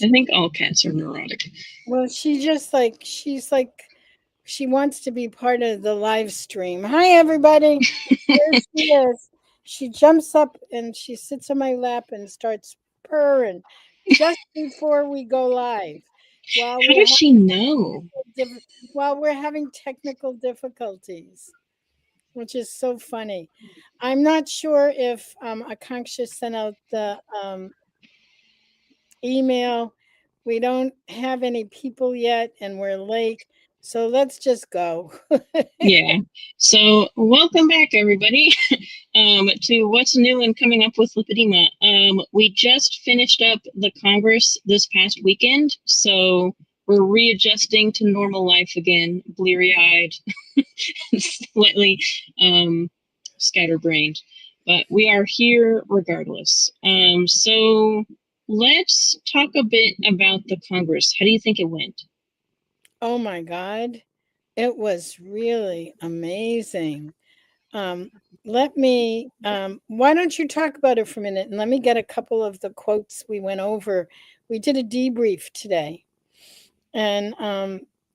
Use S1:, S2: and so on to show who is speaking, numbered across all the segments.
S1: I think all cats are neurotic.
S2: Well, she's like, she wants to be part of the live stream. Hi, everybody. There she is. She jumps up and she sits on my lap and starts purring just before we go live. While
S1: How
S2: we're
S1: does she know?
S2: diff- while we're having technical difficulties, which is so funny. I'm not sure if Akanksha sent out the email. We don't have any people yet, and we're late, so let's just go.
S1: Yeah. So welcome back, everybody, to what's new and coming up with lipedema. We just finished up the Congress this past weekend, so we're readjusting to normal life again, bleary-eyed, slightly scatterbrained, but we are here regardless. So let's talk a bit about the Congress. How do you think it went?
S2: Oh my God, it was really amazing. Um, let me, why don't you talk about it for a minute and let me get a couple of the quotes we went over. We did a debrief today, and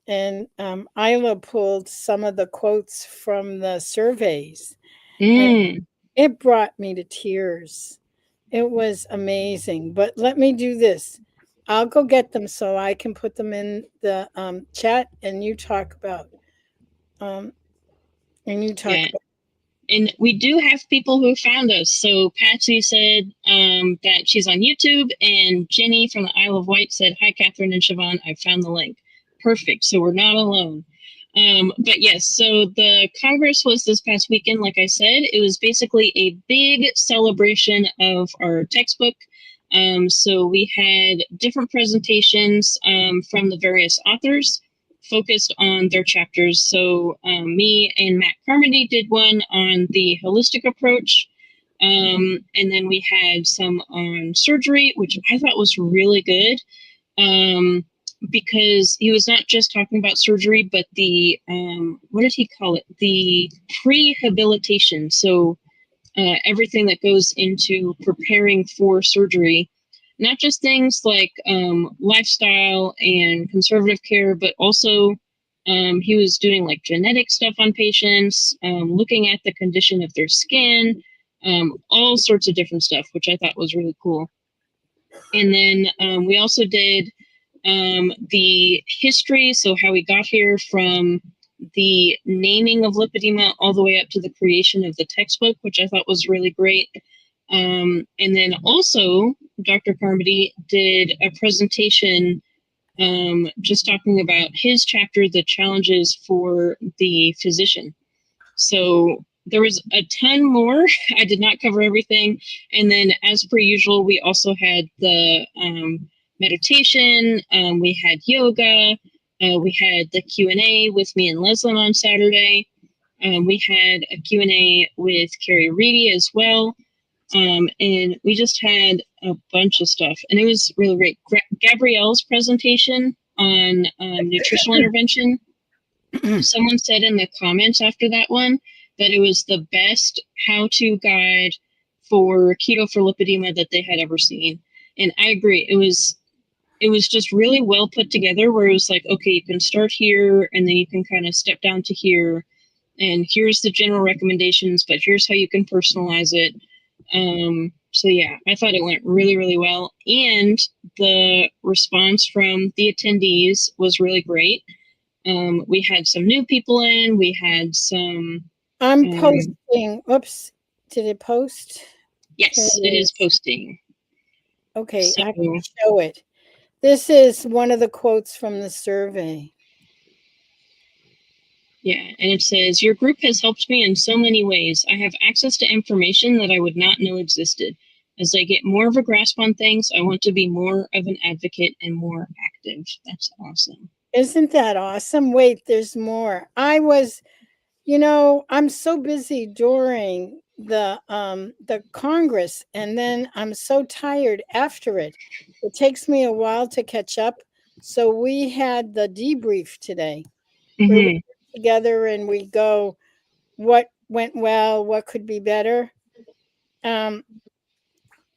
S2: Isla pulled some of the quotes from the surveys, and
S1: Mm,
S2: it brought me to tears. It was amazing. But let me do this. I'll go get them so I can put them in the chat, and you talk about um, and you talk
S1: yeah.
S2: about.
S1: And we do have people who found us. So Patsy said that she's on YouTube, and Jenny from the Isle of Wight said, "Hi, Catherine and Siobhan. I found the link." Perfect. So we're not alone. But yes, so the Congress was this past weekend. Like I said, it was basically a big celebration of our textbook. So we had different presentations from the various authors focused on their chapters. So me and Matt Carmody did one on the holistic approach. And then we had some on surgery, which I thought was really good, because he was not just talking about surgery, but the, what did he call it? The prehabilitation. So everything that goes into preparing for surgery, not just things like lifestyle and conservative care, but also he was doing like genetic stuff on patients, looking at the condition of their skin, all sorts of different stuff, which I thought was really cool. And then we also did the history, so how we got here from the naming of lipedema all the way up to the creation of the textbook, which I thought was really great. And then also, Dr. Carmody did a presentation just talking about his chapter, The Challenges for the Physician. So there was a ton more. I did not cover everything. And then, as per usual, we also had the meditation. We had yoga. We had the Q&A with me and Leslin on Saturday. We had a Q&A with Carrie Reedy as well. And we just had a bunch of stuff. And it was really great. Gabrielle's presentation on nutritional intervention, someone said in the comments after that one that it was the best how-to guide for keto for lipedema that they had ever seen. And I agree. It was just really well put together, where it was like, okay, you can start here and then you can kind of step down to here, and here's the general recommendations, but here's how you can personalize it. So yeah, I thought it went really, really well. And the response from the attendees was really great. We had some new people in. We had some.
S2: I'm
S1: Um,
S2: posting. Oops, did it post? Here
S1: yes,
S2: it
S1: it is
S2: is.
S1: posting.
S2: Okay,
S1: So
S2: I can show it. This is one of the quotes from the survey.
S1: yeah, and it says, "Your group has helped me in so many ways. I have access to information that I would not know existed. As I get more of a grasp on things, I want to be more of an advocate and more active." That's awesome.
S2: Isn't that awesome? Wait, there's more. I'm so busy during the Congress, and then I'm so tired after it. It takes me a while to catch up. So we had the debrief today where we
S1: Mm-hmm.
S2: get together and we go, what went well, what could be better. Um,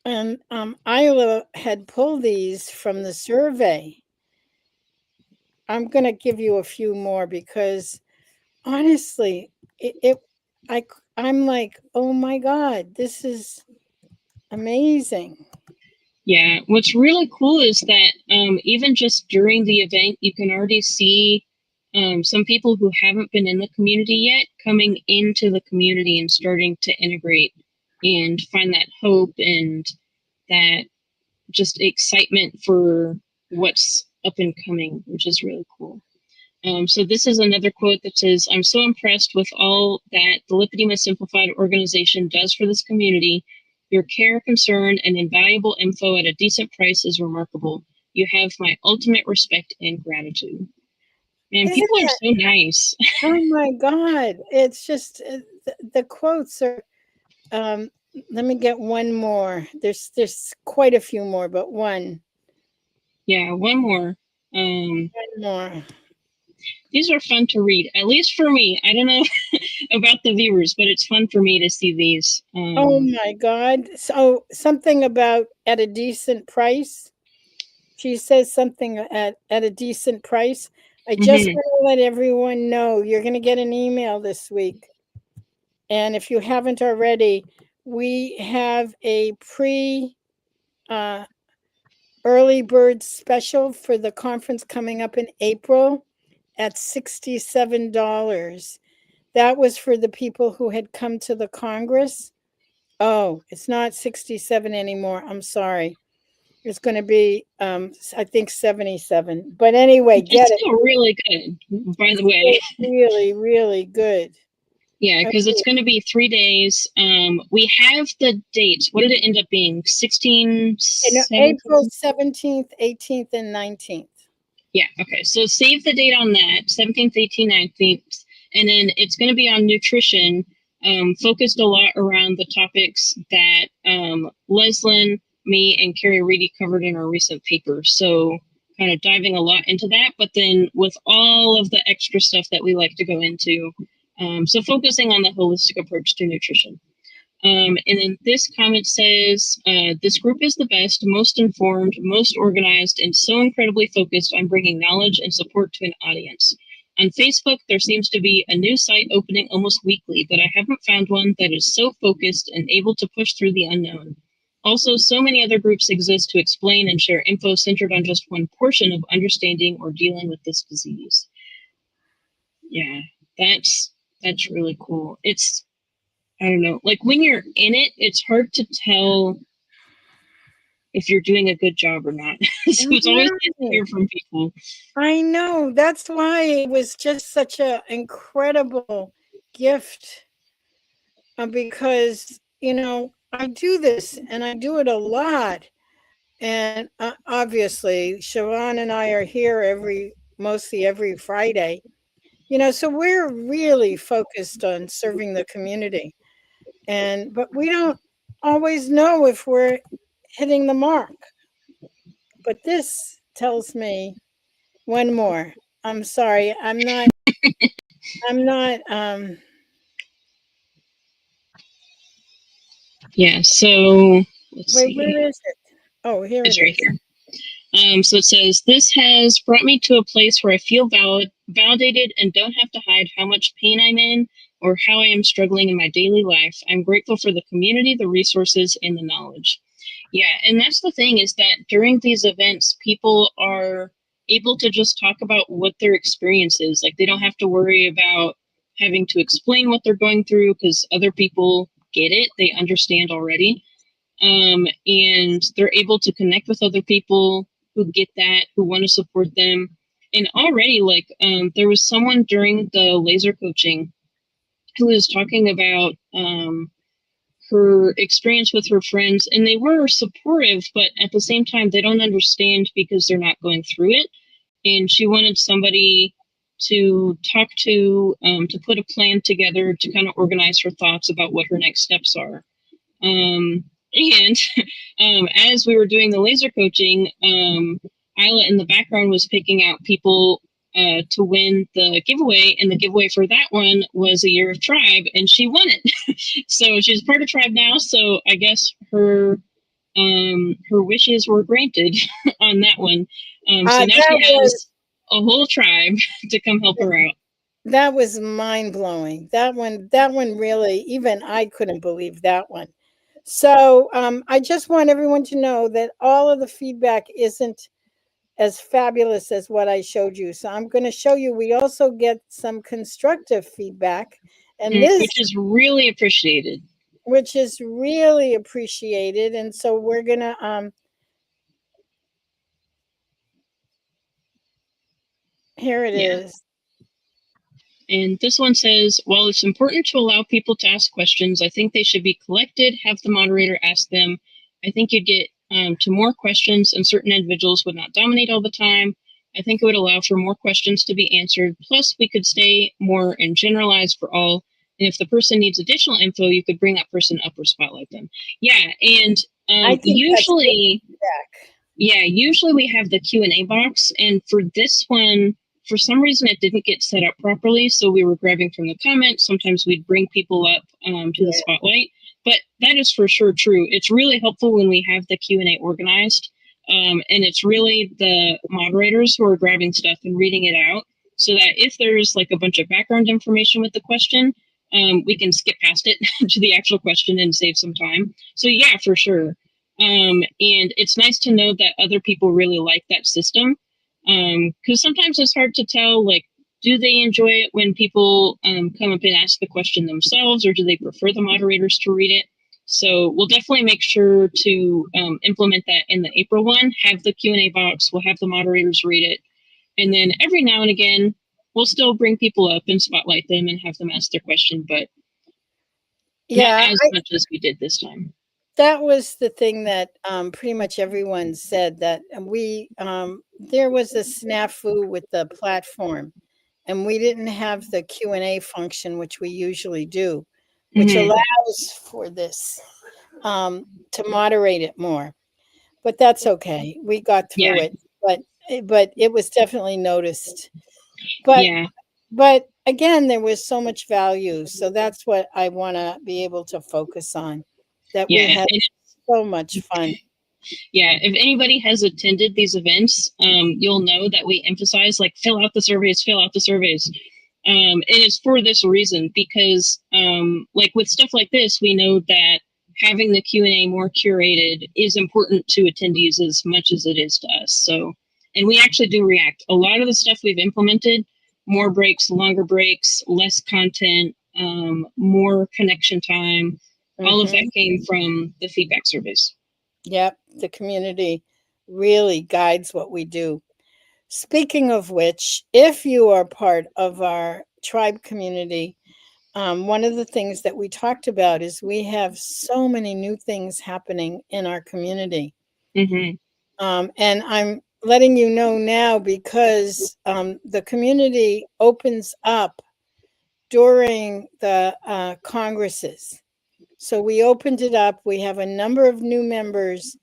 S2: And Isla had pulled these from the survey. I'm going to give you a few more because honestly, I'm like, oh my God, this is amazing.
S1: Yeah, what's really cool is that even just during the event, you can already see some people who haven't been in the community yet coming into the community and starting to integrate and find that hope and that just excitement for what's up and coming, which is really cool. So this is another quote that says, "I'm so impressed with all that the Lipedema Simplified organization does for this community. Your care, concern, and invaluable info at a decent price is remarkable. You have my ultimate respect and gratitude." And
S2: Isn't
S1: people are
S2: that?
S1: so nice.
S2: Oh my God. It's just the quotes are, um, let me get one more. There's quite a few more, but one.
S1: Yeah, one more.
S2: One more.
S1: These are fun to read, at least for me. I don't know about the viewers, but it's fun for me to see these.
S2: Oh my God. So something about at a decent price. She says something at a decent price. I just
S1: Mhm.
S2: want to let everyone know you're going to get an email this week. And if you haven't already, we have a uh, early bird special for the conference coming up in April at $67. That was for the people who had come to the Congress. Oh, it's not 67 anymore. I'm sorry. It's going to be, I think 77. But anyway,
S1: It's
S2: get it.
S1: still really good, by the
S2: It's
S1: way.
S2: really, really good.
S1: Yeah, because it's
S2: Okay.
S1: going to be 3 days. We have the dates. What did it end up being? 16,
S2: And April
S1: 17?
S2: 17th, 18th, and 19th.
S1: Yeah, okay. So save the date on that, 17th, 18th, 19th. And then it's going to be on nutrition, focused a lot around the topics that Leslyn, me, and Carrie Reedy covered in our recent paper. So kind of diving a lot into that, but then with all of the extra stuff that we like to go into. So focusing on the holistic approach to nutrition. And then this comment says, this group is the best, most informed, most organized, and so incredibly focused on bringing knowledge and support to an audience. On Facebook, there seems to be a new site opening almost weekly, but I haven't found one that is so focused and able to push through the unknown. Also, so many other groups exist to explain and share info centered on just one portion of understanding or dealing with this disease. Yeah, that's really cool. It's I don't know. Like when you're in it, it's hard to tell if you're doing a good job or not. So it's always nice to hear from people.
S2: I know. That's why it was just such an incredible gift, because, I do this and I do it a lot. And obviously, Siobhan and I are here mostly every Friday. So we're really focused on serving the community. But we don't always know if we're hitting the mark. But this tells me one more. I'm sorry. I'm not.
S1: Yeah, so let's
S2: Wait,
S1: see.
S2: where is it? Oh, here it
S1: It's right
S2: is.
S1: here. So it says, this has brought me to a place where I feel validated and don't have to hide how much pain I'm in or how I am struggling in my daily life. I'm grateful for the community, the resources, and the knowledge. Yeah, and that's the thing is that during these events, people are able to just talk about what their experience is. Like they don't have to worry about having to explain what they're going through because other people get it, they understand already. And they're able to connect with other people who get that, who want to support them. And already, like, there was someone during the laser coaching who was talking about her experience with her friends, and they were supportive, but at the same time, they don't understand because they're not going through it. And she wanted somebody to talk to put a plan together to kind of organize her thoughts about what her next steps are. And as we were doing the laser coaching, Isla in the background was picking out people to win the giveaway, and the giveaway for that one was a year of Tribe, and she won it. So she's part of Tribe now. So I guess her her wishes were granted on that one. So now
S2: That
S1: she
S2: was
S1: has a whole tribe to come help her out.
S2: that was mind blowing. That one really, even I couldn't believe that one. So I just want everyone to know that all of the feedback isn't as fabulous as what I showed you. So I'm going to show you. We also get some constructive feedback, and this,
S1: Which is really appreciated.
S2: which is really appreciated. And so we're going to here it
S1: Yeah.
S2: is.
S1: And this one says, while it's important to allow people to ask questions, I think they should be collected, have the moderator ask them. I think you'd get to more questions and certain individuals would not dominate all the time. I think it would allow for more questions to be answered. Plus, we could stay more and generalized for all. And if the person needs additional info, you could bring that person up or spotlight them. Yeah, and
S2: I think that's good
S1: usually,
S2: feedback.
S1: yeah, usually we have the Q&A box, and for this one, for some reason it didn't get set up properly, so we were grabbing from the comments. Sometimes we'd bring people up to the
S2: Yeah.
S1: spotlight, but that is for sure true. It's really helpful when we have the Q&A organized, and it's really the moderators who are grabbing stuff and reading it out, so that if there's like a bunch of background information with the question, we can skip past it to the actual question and save some time. So yeah, for sure. And it's nice to know that other people really like that system. Because sometimes it's hard to tell, like, do they enjoy it when people come up and ask the question themselves, or do they prefer the moderators to read it? So we'll definitely make sure to implement that in the April one, have the Q&A box, we'll have the moderators read it. And then every now and again, we'll still bring people up and spotlight them and have them ask their question, but not
S2: Yeah,
S1: as much as we did this time.
S2: that was the thing that pretty much everyone said that there was a snafu with the platform, and we didn't have the Q&A function, which we usually do, which
S1: Mm-hmm.
S2: allows for this to moderate it more. But that's okay. We got
S1: Yeah,
S2: through it, but it was definitely noticed. But
S1: yeah,
S2: but again, there was so much value. So that's what I want to be able to focus on. That we
S1: yeah.
S2: had
S1: And
S2: so much fun.
S1: yeah, if anybody has attended these events, you'll know that we emphasize like fill out the surveys, fill out the surveys. And it's for this reason because like with stuff like this, we know that having the Q&A more curated is important to attendees as much as it is to us. So, and we actually do react. A lot of the stuff we've implemented, more breaks, longer breaks, less content, more connection time, all of that
S2: Hmm.
S1: came from the feedback surveys.
S2: Yep, the community really guides what we do. Speaking of which, if you are part of our tribe community, one of the things that we talked about is we have so many new things happening in our community.
S1: Mm-hmm.
S2: And I'm letting you know now because the community opens up during the congresses. So we opened it up. We have a number of new members,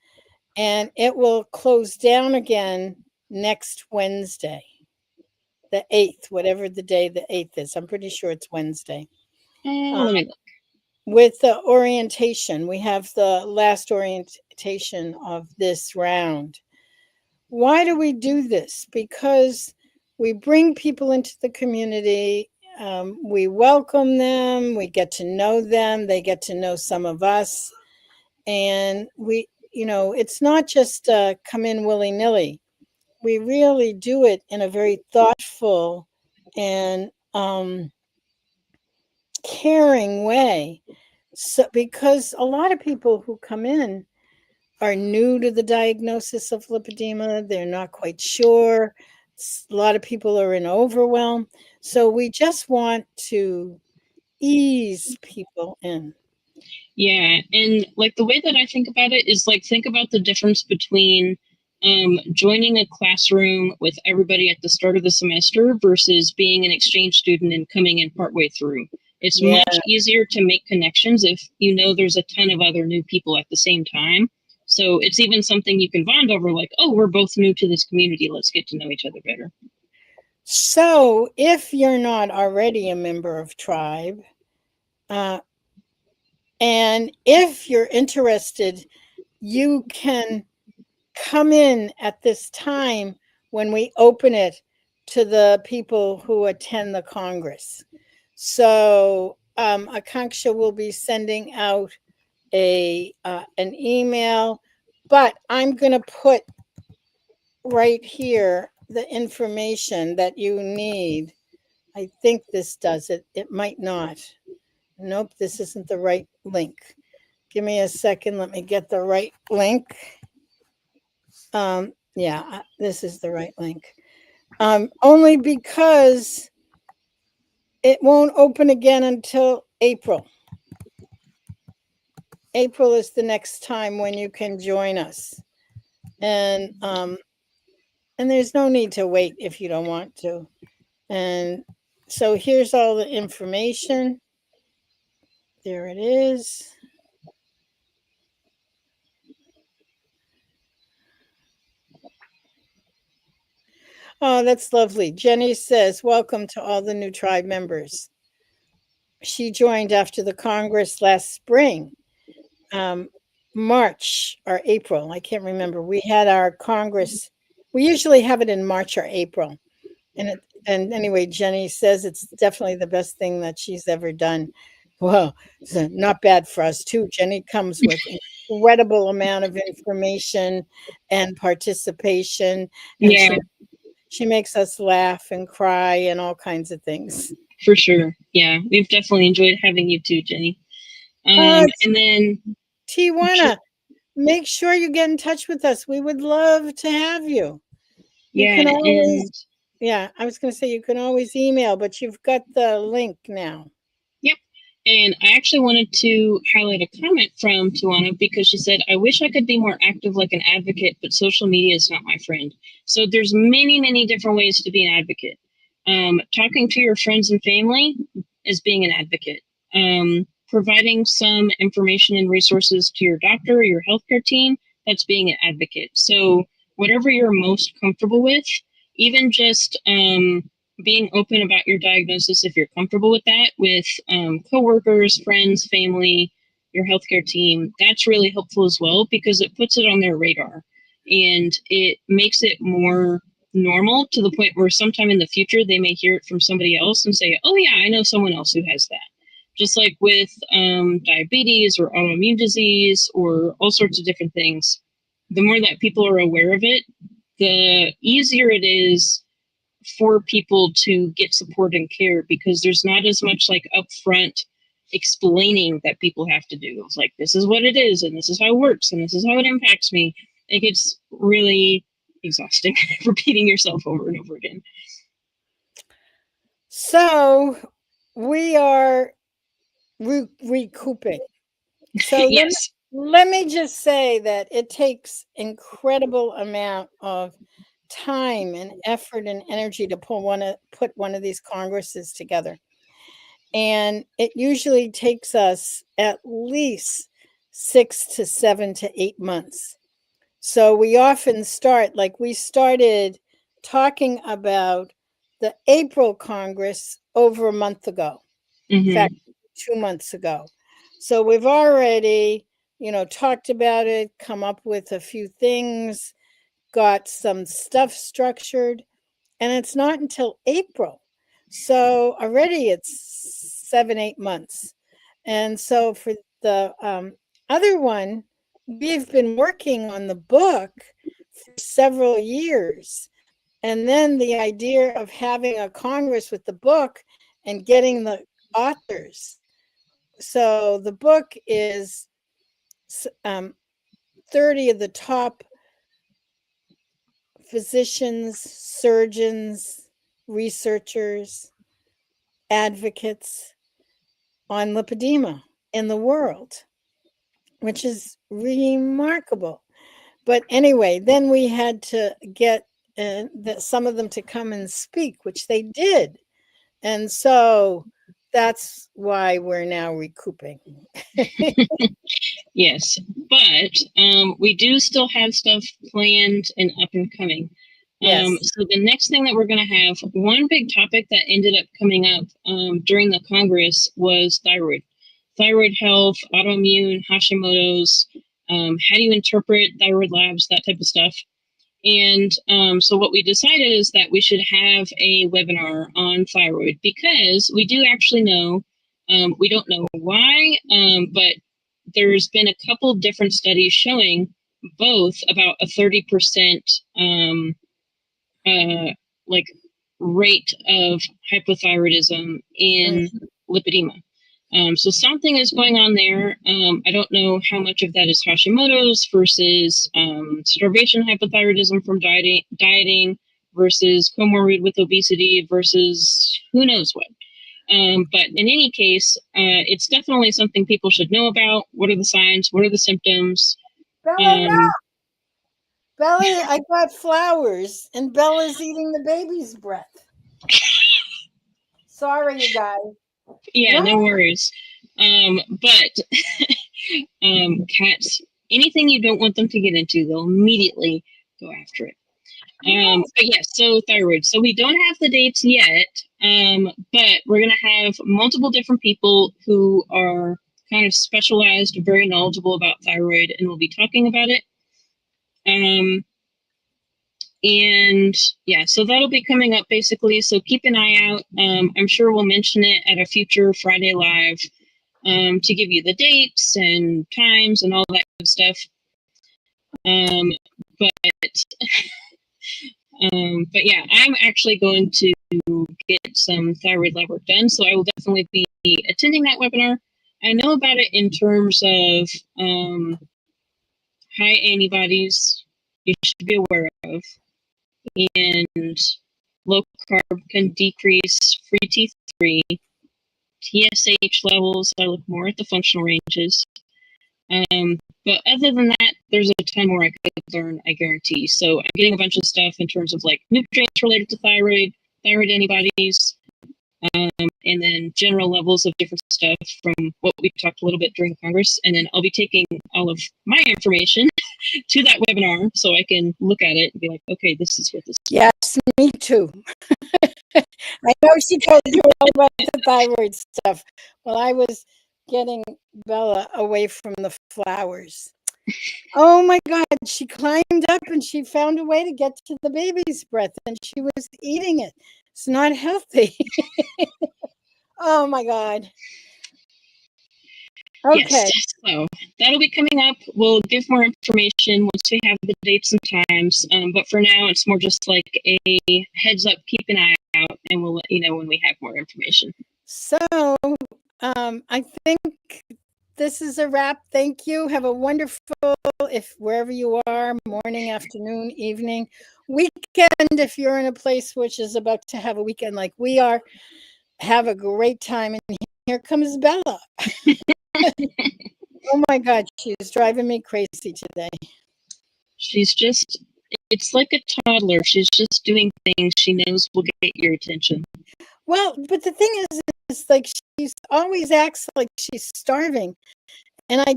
S2: and it will close down again next Wednesday, the 8th, whatever the day the 8th is. I'm pretty sure it's Wednesday. Uh,
S1: Let me look.
S2: with the orientation, we have the last orientation of this round. Why do we do this? Because we bring people into the community, we welcome them, we get to know them, they get to know some of us, and it's not just come in willy nilly. We really do it in a very thoughtful and caring way. So, because a lot of people who come in are new to the diagnosis of lipedema, they're not quite sure. A lot of people are in overwhelm. So, we just want to ease people in.
S1: Yeah, and like the way that I think about it is like think about the difference between joining a classroom with everybody at the start of the semester versus being an exchange student and coming in partway through. It's
S2: Yeah.
S1: much easier to make connections if you know there's a ton of other new people at the same time. So it's even something you can bond over, like, oh, we're both new to this community. Let's get to know each other better.
S2: So, if you're not already a member of Tribe, uh, and if you're interested you can come in at this time when we open it to the people who attend the Congress. So Akanksha will be sending out an email, but I'm going to put right here the information that you need. I think this does it. It might not. Nope, this isn't the right link. Give me a second. Let me get the right link. Yeah, this is the right link. Only because it won't open again until April. April is the next time when you can join us. And there's no need to wait if you don't want to. And so here's all the information. There it is. Oh, that's lovely. Jenny says, welcome to all the new tribe members. She joined after the Congress last spring, March or April. I can't remember. We had our Congress. We usually have it in March or April. And anyway, Jenny says it's definitely the best thing that she's ever done. Well, not bad for us too. Jenny comes with incredible amount of information and participation, and
S1: Yeah,
S2: she makes us laugh and cry and all kinds of things.
S1: for sure. Yeah, we've definitely enjoyed having you too, Jenny. And then
S2: Tijuana, make sure you get in touch with us. We would love to have you. You
S1: yeah,
S2: can always,
S1: and
S2: yeah, I was going to say you can always email, but you've got the link now.
S1: yep. And I actually wanted to highlight a comment from Tuana because she said, I wish I could be more active like an advocate, but social media is not my friend. So there's many, many different ways to be an advocate. Talking to your friends and family is being an advocate. Providing some information and resources to your doctor or your healthcare team, that's being an advocate. So whatever you're most comfortable with, even just being open about your diagnosis if you're comfortable with that, with coworkers, friends, family, your healthcare team, that's really helpful as well because it puts it on their radar and it makes it more normal to the point where sometime in the future they may hear it from somebody else and say, oh yeah, I know someone else who has that. Just like with diabetes or autoimmune disease or all sorts of different things, the more that people are aware of it, the easier it is for people to get support and care because there's not as much like upfront explaining that people have to do. It's like, this is what it is, and this is how it works, and this is how it impacts me. It gets really exhausting repeating yourself over and over again.
S2: So we are recouping. So
S1: Yes.
S2: let me just say that it takes incredible amount of time and effort and energy to put one of these congresses together. And it usually takes us at least 6 to 7 to 8 months. So we often start, like we started talking about the April Congress over a month ago. In fact, 2 months ago. So we've already, talked about it, come up with a few things, got some stuff structured, and it's not until April. So already it's 7, 8 months. And so for the other one, we've been working on the book for several years. And then the idea of having a Congress with the book and getting the authors. So the book is 30 of the top physicians, surgeons, researchers, advocates on lipedema in the world, which is remarkable. But anyway, then we had to get some of them to come and speak, which they did. And so that's why we're now recouping.
S1: Yes, but we do still have stuff planned and up and coming.
S2: Yes.
S1: So the next thing that we're going to have, one big topic that ended up coming up during the Congress was thyroid health, autoimmune, Hashimoto's, how do you interpret thyroid labs, that type of stuff. And so what we decided is that we should have a webinar on thyroid because we do actually know, we don't know why, but there's been a couple different studies showing both about a 30% like rate of hypothyroidism in lipedema. So something is going on there. I don't know how much of that is Hashimoto's versus starvation hypothyroidism from dieting versus comorbid with obesity versus who knows what. But in any case, it's definitely something people should know about. What are the signs? What are the symptoms?
S2: Bella, no! Bella, I got flowers, and Bella's eating the baby's breath. Sorry, you guys.
S1: Yeah, no worries. But cats, anything you don't want them to get into, they'll immediately go after it. But yes, so thyroid. So we don't have the dates yet, but we're going to have multiple different people who are kind of specialized, very knowledgeable about thyroid, and we'll be talking about it. And yeah, so that'll be coming up basically. So keep an eye out. I'm sure we'll mention it at a future Friday Live to give you the dates and times and all that good stuff. But yeah, I'm actually going to get some thyroid lab work done, so I will definitely be attending that webinar. I know about it in terms of high antibodies you should be aware of, and low carb can decrease free T3. TSH levels, I look more at the functional ranges. But other than that, there's a ton more I could learn, I guarantee. So I'm getting a bunch of stuff in terms of like nutrients related to thyroid antibodies, and then general levels of different stuff from what we talked a little bit during Congress. And then I'll be taking all of my information to that webinar so I can look at it and be like, okay, this is what this is.
S2: Yes, me too. I know she told you all about the thyroid stuff. Well, I was getting Bella away from the flowers. Oh my God, she climbed up and she found a way to get to the baby's breath and she was eating it. It's not healthy. Oh my God. Okay.
S1: Yes, so that'll be coming up. We'll give more information once we have the dates and times. But for now, it's more just like a heads up, keep an eye out, and we'll let you know when we have more information.
S2: So I think this is a wrap. Thank you. Have a wonderful, if wherever you are, morning, afternoon, evening, weekend, if you're in a place which is about to have a weekend like we are. Have a great time. And here comes Bella. Oh my God, she's driving me crazy today.
S1: She's just, it's like a toddler. She's just doing things she knows will get your attention.
S2: Well, but the thing is like she's always acts like she's starving. And I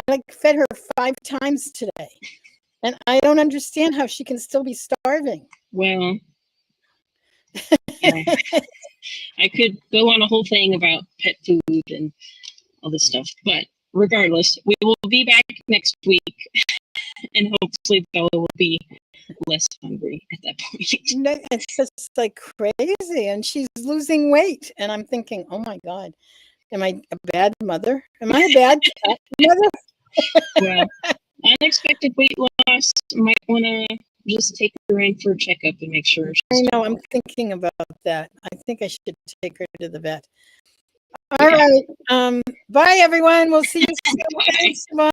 S2: like fed her 5 times today. And I don't understand how she can still be starving.
S1: Well, yeah. I could go on a whole thing about pet food and all this stuff, but regardless, we will be back next week, and hopefully Bella will be less hungry at that point.
S2: It's just like crazy, and she's losing weight, and I'm thinking, oh my God, am I a bad mother? Am I a bad mother?
S1: Well, unexpected weight loss, might want to just take her in for a checkup and make sure.
S2: I know, I'm thinking about that. I think I should take her to the vet. All right. Bye, everyone. We'll see you soon.